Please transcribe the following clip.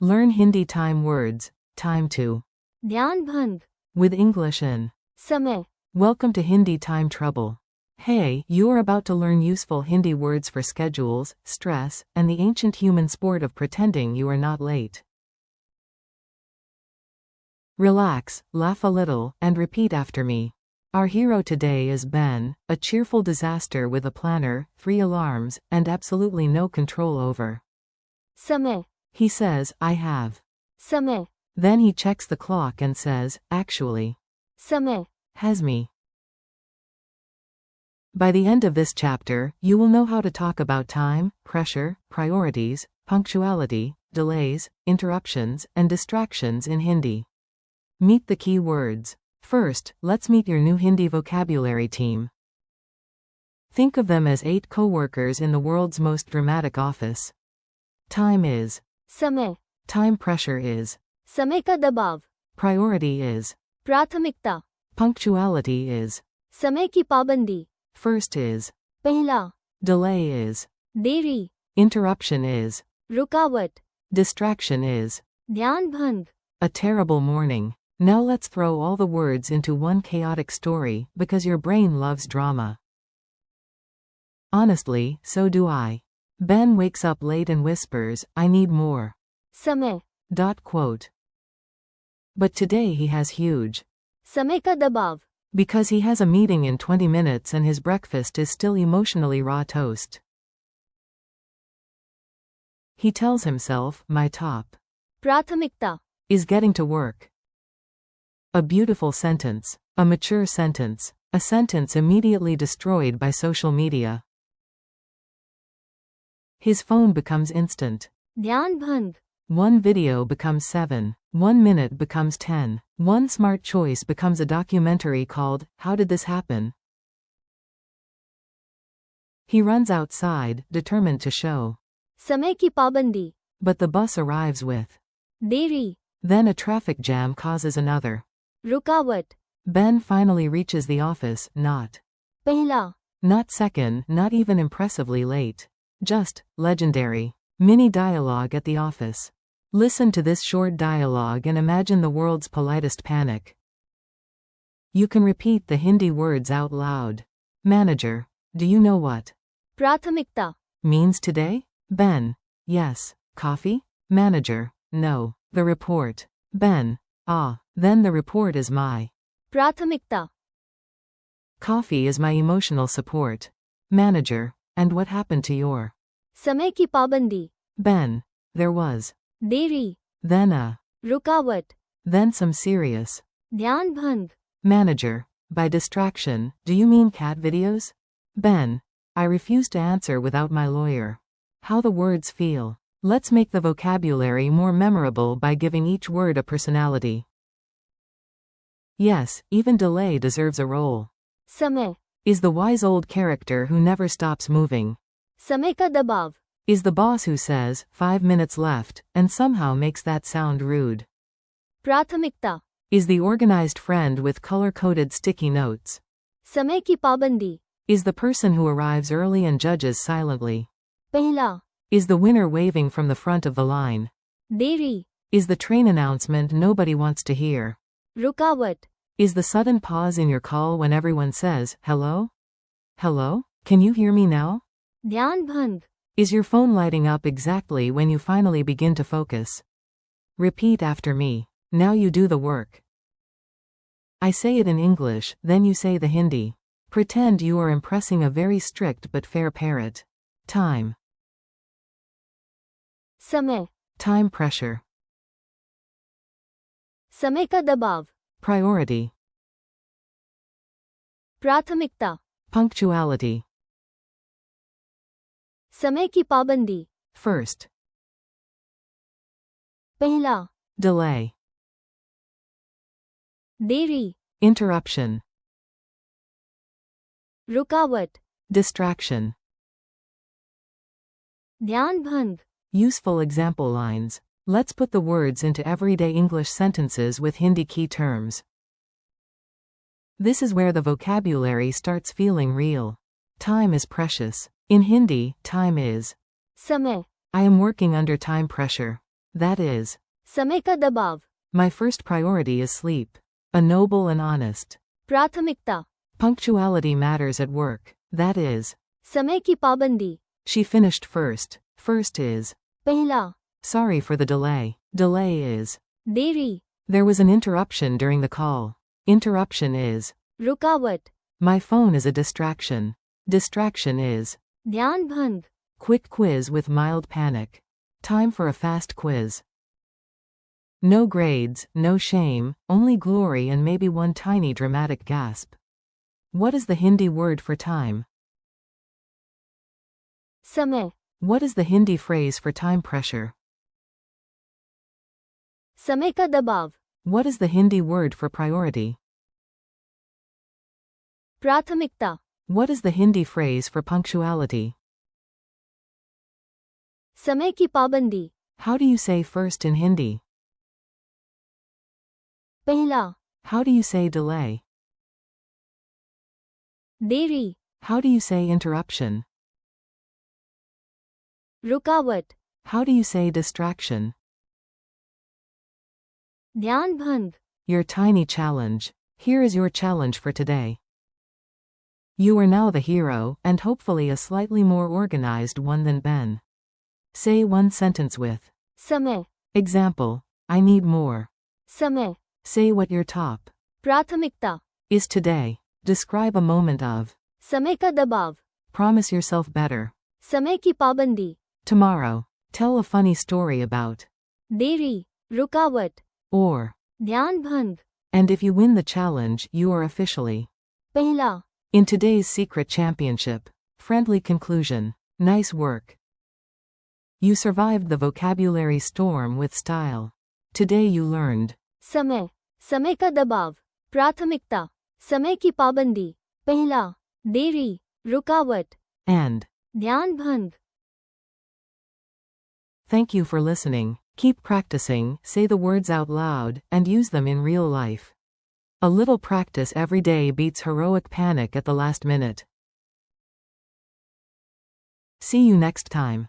Learn Hindi time words. Time to. ध्यान भंग, With English in. समय, Welcome to Hindi Time Trouble. Hey, you are about to learn useful Hindi words for schedules, stress, and the ancient human sport of pretending you are not late. Relax, laugh a little, and repeat after me. Our hero today is Ben, a cheerful disaster with a planner, 3 alarms, and absolutely no control over. समय, He says, I have. समय, Then he checks the clock and says, actually. समय. Has me. By the end of this chapter, you will know how to talk about time, pressure, priorities, punctuality, delays, interruptions, and distractions in Hindi. Meet the key words. First, let's meet your new Hindi vocabulary team. Think of them as 8 co-workers in the world's most dramatic office. Time is. समय, Time pressure is. समय का दबाव, Priority is. प्राथमिकता, Punctuality is. समय की पाबंदी, First is. पहला, Delay is. देरी, Interruption is. रुकावट, Distraction is. ध्यान भंग. A terrible morning. Now let's throw all the words into one chaotic story, because your brain loves drama. Honestly, so do I. Ben wakes up late and whispers, I need more. समय, Quote. But today he has huge. समय का दबाव, Because he has a meeting in 20 minutes and his breakfast is still emotionally raw toast. He tells himself, my top. प्राथमिकता, Is getting to work. A beautiful sentence. A mature sentence. A sentence immediately destroyed by social media. His phone becomes instant. ध्यान भंग. 1 video becomes 7. 1 minute becomes 10. One smart choice becomes a documentary called, How Did This Happen? He runs outside, determined to show. समय की पाबंदी, But the bus arrives with. देरी, Then a traffic jam causes another. रुकावट, Ben finally reaches the office, not. पहला, Not second, not even impressively late. Just, legendary. Mini dialogue at the office. Listen to this short dialogue and imagine the world's politest panic. You can repeat the Hindi words out loud. Manager. Do you know what? प्राथमिकता, Means today? Ben. Yes. Coffee? Manager. No. The report. Ben. Ah. Then the report is my. प्राथमिकता, Coffee is my emotional support. Manager. And what happened to your? समय की पाबंदी, Ben. There was. देरी, Then a. रुकावट, Then some serious. ध्यान भंग. Manager. By distraction, do you mean cat videos? Ben. I refuse to answer without my lawyer. How the words feel. Let's make the vocabulary more memorable by giving each word a personality. Yes, even delay deserves a role. समय, Is the wise old character who never stops moving. समय का दबाव, Is the boss who says, 5 minutes left, and somehow makes that sound rude. प्राथमिकता, Is the organized friend with color-coded sticky notes. समय की पाबंदी, Is the person who arrives early and judges silently. पहला, Is the winner waving from the front of the line. देरी, Is the train announcement nobody wants to hear. रुकावट, Is the sudden pause in your call when everyone says, hello? Hello? Can you hear me now? ध्यान भंग. Is your phone lighting up exactly when you finally begin to focus? Repeat after me. Now you do the work. I say it in English, then you say the Hindi. Pretend you are impressing a very strict but fair parrot. Time. समय, Time pressure. समय का दबाव, Priority. प्राथमिकता, Punctuality. समय की पाबंदी, First. पहला, Delay. देरी, Interruption. रुकावट, Distraction. ध्यान भंग. Useful example lines. Let's put the words into everyday English sentences with Hindi key terms. This is where the vocabulary starts feeling real. Time is precious. In Hindi, time is. समय, I am working under time pressure. That is, समय का दबाव, my first priority is sleep. A noble and honest. प्राथमिकता, Punctuality matters at work. That is, समय की पाबंदी, she finished first. First is, पहला, sorry for the delay. Delay is, देरी, there was an interruption during the call. Interruption is, रुकावट, my phone is a distraction. Distraction is, ध्यान भंग, quick quiz with mild panic. Time for a fast quiz. No grades, no shame, only glory and maybe one tiny dramatic gasp. What is the Hindi word for time? समय, What is the Hindi phrase for time pressure? समय का दबाव, What is the Hindi word for priority? प्राथमिकता, What is the Hindi phrase for punctuality? समय की पाबंदी, How do you say first in Hindi? पहला, How do you say delay? देरी, How do you say interruption? रुकावट, How do you say distraction? ध्यान भंग, Your tiny challenge. Here is your challenge for today. You are now the hero, and hopefully a slightly more organized one than Ben. Say one sentence with. समय, Example. I need more. समय, Say what your top प्राथमिकता, is today. Describe a moment of. समय का दबाव, Promise yourself better. समय की पाबंदी, Tomorrow. Tell a funny story about. देरी, रुकावट, Or. ध्यान भंग, And if you win the challenge, you are officially. पहला, In today's secret championship. Friendly conclusion. Nice work. You survived the vocabulary storm with style. Today you learned. समय, समय का दबाव, प्राथमिकता, समय की पाबंदी, पहला, देरी, रुकावट, And. ध्यान भंग. Thank you for listening. Keep practicing, say the words out loud, and use them in real life. A little practice every day beats heroic panic at the last minute. See you next time.